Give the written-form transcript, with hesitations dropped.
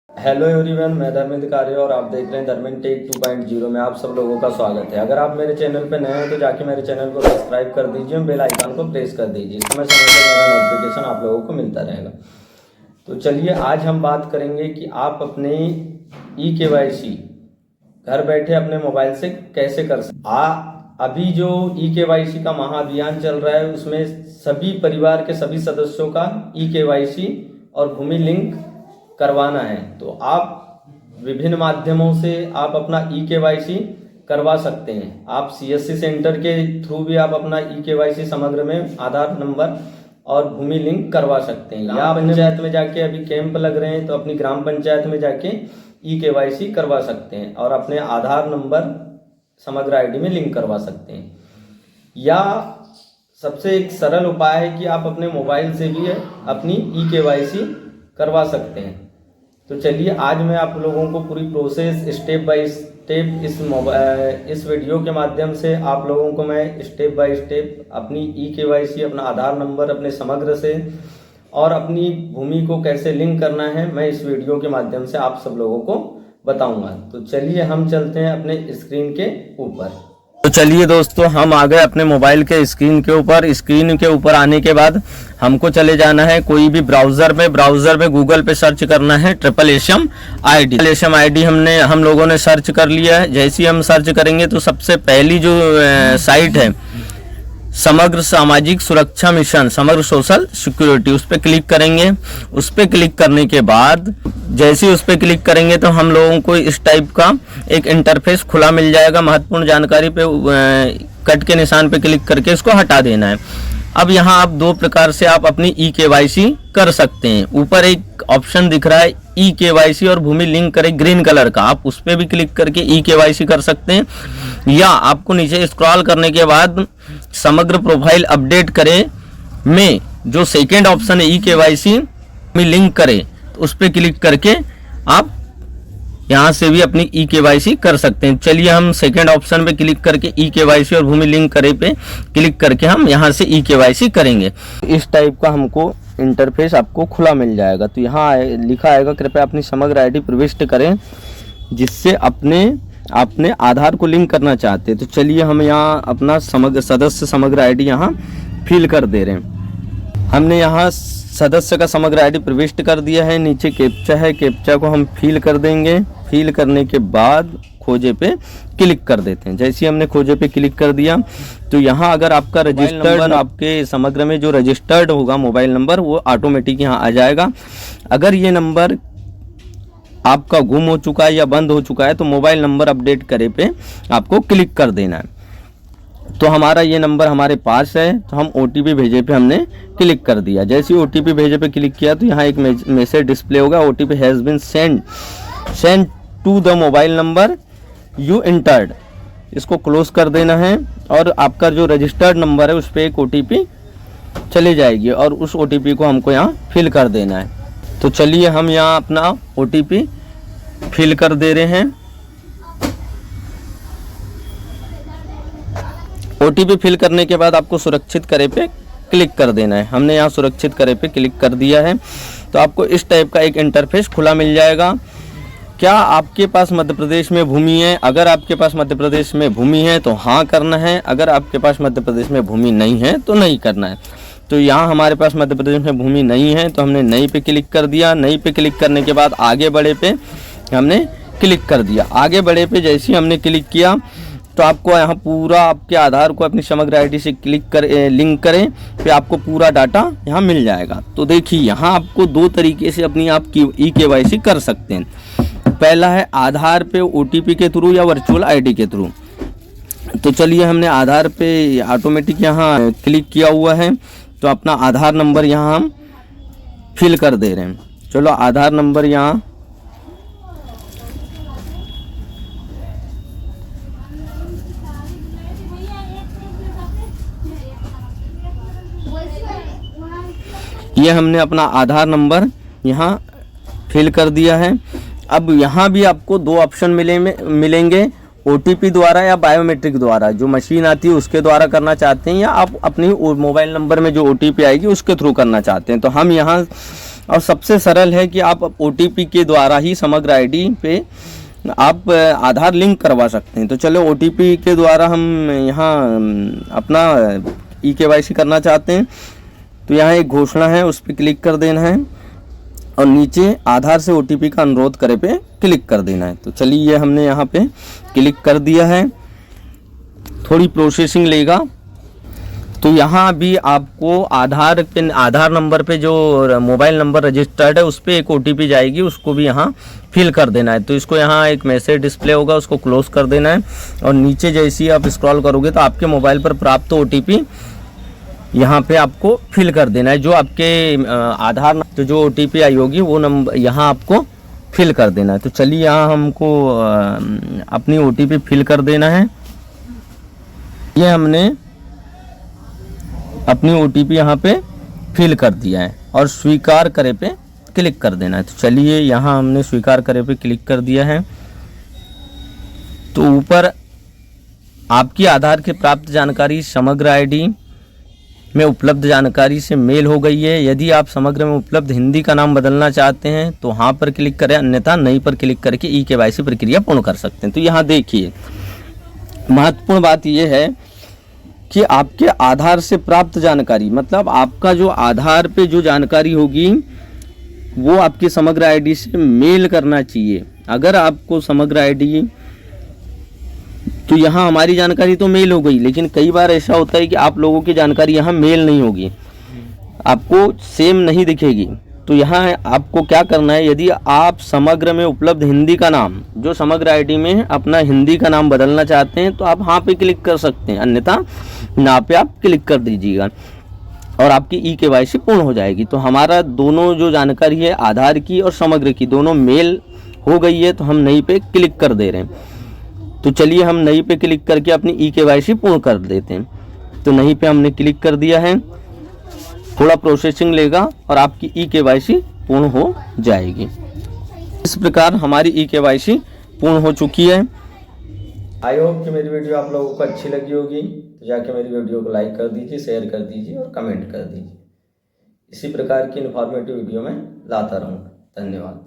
Hello everyone, मैं धर्मेंद्र कार्य और आप देख रहे हैं धर्मेंद्र टेक 2.0 में आप सब लोगों का स्वागत है। अगर आप मेरे चैनल पर नए हैं तो जाके मेरे चैनल को सब्सक्राइब कर दीजिए, बेल आइकन को प्रेस कर दीजिए, समय समय पर मेरा नोटिफिकेशन आप लोगों को मिलता रहेगा। तो चलिए आज हम बात करेंगे कि आप अपने eKYC घर बैठे अपने मोबाइल से कैसे कर सकते। अभी जो eKYC का महाअभियान चल रहा है उसमें सभी परिवार के सभी सदस्यों का eKYC और भूमि लिंक करवाना है। तो आप विभिन्न माध्यमों से आप अपना eKYC करवा सकते हैं। आप CSC सेंटर के थ्रू भी आप अपना eKYC समग्र में आधार नंबर और भूमि लिंक करवा सकते हैं, या पंचायत में जाके अभी कैंप लग रहे हैं तो अपनी ग्राम पंचायत में जाके eKYC करवा सकते हैं और अपने आधार नंबर समग्र ID में लिंक करवा सकते हैं। या सबसे एक सरल उपाय है कि आप अपने मोबाइल से भी अपनी eKYC करवा सकते हैं। तो चलिए आज मैं आप लोगों को पूरी प्रोसेस स्टेप बाय स्टेप इस वीडियो के माध्यम से आप लोगों को मैं स्टेप बाय स्टेप अपनी eKYC, अपना आधार नंबर अपने समग्र से और अपनी भूमि को कैसे लिंक करना है मैं इस वीडियो के माध्यम से आप सब लोगों को बताऊंगा। तो चलिए हम चलते हैं अपने स्क्रीन के ऊपर। तो चलिए दोस्तों, हम आ गए अपने मोबाइल के स्क्रीन के ऊपर। स्क्रीन के ऊपर आने के बाद हमको चले जाना है कोई भी ब्राउज़र में गूगल पे सर्च करना है SSSM ID। हम लोगों ने सर्च कर लिया है। जैसे ही हम सर्च करेंगे तो सबसे पहली जो साइट है समग्र सामाजिक सुरक्षा मिशन, समग्र सोशल सिक्योरिटी, उस पर क्लिक करेंगे। उस पर क्लिक करने के बाद जैसे ही उस पर क्लिक करेंगे तो हम लोगों को इस टाइप का एक इंटरफेस खुला मिल जाएगा। महत्वपूर्ण जानकारी पे कट के निशान पे क्लिक करके इसको हटा देना है। अब यहाँ आप दो प्रकार से आप अपनी eKYC कर सकते हैं। ऊपर एक ऑप्शन दिख रहा है eKYC और भूमि लिंक करें ग्रीन कलर का, आप उस पर भी क्लिक करके eKYC कर सकते हैं। या आपको नीचे स्क्रॉल करने के बाद समग्र प्रोफाइल अपडेट करें में जो सेकेंड ऑप्शन है eKYC में लिंक करें, तो उस पर क्लिक करके आप यहाँ से भी अपनी eKYC कर सकते हैं। चलिए हम सेकेंड ऑप्शन पे क्लिक करके eKYC और भूमि लिंक करे पे क्लिक करके हम यहाँ से eKYC करेंगे। इस टाइप का हमको इंटरफेस आपको खुला मिल जाएगा। तो यहाँ लिखा आएगा कृपया अपनी समग्र ID प्रविष्ट करें जिससे अपने आधार को लिंक करना चाहते हैं। तो चलिए हम यहाँ अपना सदस्य समग्र ID यहाँ फिल कर दे रहे हैं। हमने यहाँ सदस्य का समग्र ID प्रविष्ट कर दिया है। नीचे कैप्चा है, कैप्चा को हम फिल कर देंगे। फिल करने के बाद खोजे पे क्लिक कर देते हैं। जैसे ही हमने खोजे पे क्लिक कर दिया तो यहाँ अगर आपका रजिस्टर्ड आपके समग्र में जो रजिस्टर्ड होगा मोबाइल नंबर वो ऑटोमेटिक यहाँ आ जाएगा। अगर ये नंबर आपका गुम हो चुका है या बंद हो चुका है तो मोबाइल नंबर अपडेट करे पे आपको क्लिक कर देना है। तो हमारा ये नंबर हमारे पास है तो हम OTP भेजे पे हमने क्लिक कर दिया। जैसे ही OTP भेजे पे क्लिक किया तो यहाँ एक मैसेज डिस्प्ले होगा, OTP has been send to the mobile number you entered. इसको क्लोज कर देना है और आपका जो रजिस्टर्ड नंबर है उस पर एक OTP चली जाएगी और उस OTP को हमको यहाँ फिल कर देना है। तो चलिए हम यहाँ अपना OTP फिल कर दे रहे हैं। OTP फिल करने के बाद आपको सुरक्षित करे पे क्लिक कर देना है। हमने यहाँ सुरक्षित करे पे क्लिक कर दिया है। तो आपको इस टाइप का एक इंटरफेस खुला मिल जाएगा। क्या आपके पास मध्य प्रदेश में भूमि है? अगर आपके पास मध्य प्रदेश में भूमि है तो हाँ करना है, अगर आपके पास मध्य प्रदेश में भूमि नहीं है तो नहीं करना है। तो यहाँ हमारे पास मध्य प्रदेश में भूमि नहीं है तो हमने नई पे क्लिक कर दिया। नई पे क्लिक करने के बाद आगे बढ़े पे हमने क्लिक कर दिया। आगे बढ़े पे जैसे ही हमने क्लिक किया तो आपको यहाँ पूरा आपके आधार को अपनी समग्र ID से लिंक करें फिर आपको पूरा डाटा यहाँ मिल जाएगा। तो देखिए यहाँ आपको दो तरीके से अपनी आप eKYC कर सकते हैं। पहला है आधार पे OTP के थ्रू या वर्चुअल ID के थ्रू। तो चलिए हमने आधार पे ऑटोमेटिक यहाँ क्लिक किया हुआ है तो अपना आधार नंबर यहाँ हम फिल कर दे रहे हैं। चलो आधार नंबर यहाँ ये हमने अपना आधार नंबर यहाँ फिल कर दिया है। अब यहाँ भी आपको दो ऑप्शन मिलेंगे OTP द्वारा या बायोमेट्रिक द्वारा। जो मशीन आती है उसके द्वारा करना चाहते हैं या आप अपनी मोबाइल नंबर में जो OTP आएगी उसके थ्रू करना चाहते हैं। तो हम यहाँ और सबसे सरल है कि आप OTP के द्वारा ही समग्र आईडी पे आप आधार लिंक करवा सकते हैं। तो चलो OTP के द्वारा हम यहाँ अपना eKYC करना चाहते हैं। तो यहाँ एक घोषणा है, उस पर क्लिक कर देना है और नीचे आधार से OTP का अनुरोध करे पे क्लिक कर देना है। तो चलिए ये हमने यहाँ पे क्लिक कर दिया है, थोड़ी प्रोसेसिंग लेगा। तो यहाँ भी आपको आधार नंबर पे जो मोबाइल नंबर रजिस्टर्ड है उस पर एक OTP जाएगी, उसको भी यहाँ फिल कर देना है। तो इसको यहाँ एक मैसेज डिस्प्ले होगा, उसको क्लोज कर देना है और नीचे जैसे ही आप स्क्रॉल करोगे तो आपके मोबाइल पर प्राप्त OTP यहाँ पे आपको फिल कर देना है। जो आपके आधार तो जो OTP आई होगी वो नंबर यहाँ आपको फिल कर देना है। तो चलिए यहाँ हमको अपनी OTP फिल कर देना है। ये हमने अपनी OTP यहाँ पे फिल कर दिया है और स्वीकार करे पे क्लिक कर देना है। तो चलिए यहाँ हमने स्वीकार करे पे क्लिक कर दिया है। तो ऊपर आपकी आधार की प्राप्त जानकारी समग्र आईडी में उपलब्ध जानकारी से मेल हो गई है। यदि आप समग्र में उपलब्ध हिंदी का नाम बदलना चाहते हैं तो हाँ पर क्लिक करें, अन्यथा नहीं पर क्लिक करके eKYC प्रक्रिया पूर्ण कर सकते हैं। तो यहाँ देखिए महत्वपूर्ण बात यह है कि आपके आधार से प्राप्त जानकारी, मतलब आपका जो आधार पे जो जानकारी होगी वो आपकी समग्र आईडी से मेल करना चाहिए। अगर आपको समग्र आईडी, तो यहाँ हमारी जानकारी तो मेल हो गई, लेकिन कई बार ऐसा होता है कि आप लोगों की जानकारी यहाँ मेल नहीं होगी, आपको सेम नहीं दिखेगी। तो यहाँ आपको क्या करना है, यदि आप समग्र में उपलब्ध हिंदी का नाम, जो समग्र आईडी में अपना हिंदी का नाम बदलना चाहते हैं तो आप हाँ पे क्लिक कर सकते हैं, अन्यथा ना पे आप क्लिक कर दीजिएगा और आपकी eKYC पूर्ण हो जाएगी। तो हमारा दोनों जो जानकारी है आधार की और समग्र की दोनों मेल हो गई है, तो हम नई पे क्लिक कर दे रहे हैं। तो चलिए हम नई पे क्लिक करके अपनी eKYC पूर्ण कर देते हैं। तो नई पे हमने क्लिक कर दिया है, थोड़ा प्रोसेसिंग लेगा और आपकी eKYC पूर्ण हो जाएगी। इस प्रकार हमारी eKYC पूर्ण हो चुकी है। आई होप कि मेरी वीडियो आप लोगों को अच्छी लगी होगी। तो जाके मेरी वीडियो को लाइक कर दीजिए, शेयर कर दीजिए और कमेंट कर दीजिए। इसी प्रकार की इन्फॉर्मेटिव वीडियो मैं लाता रहूँगा। धन्यवाद।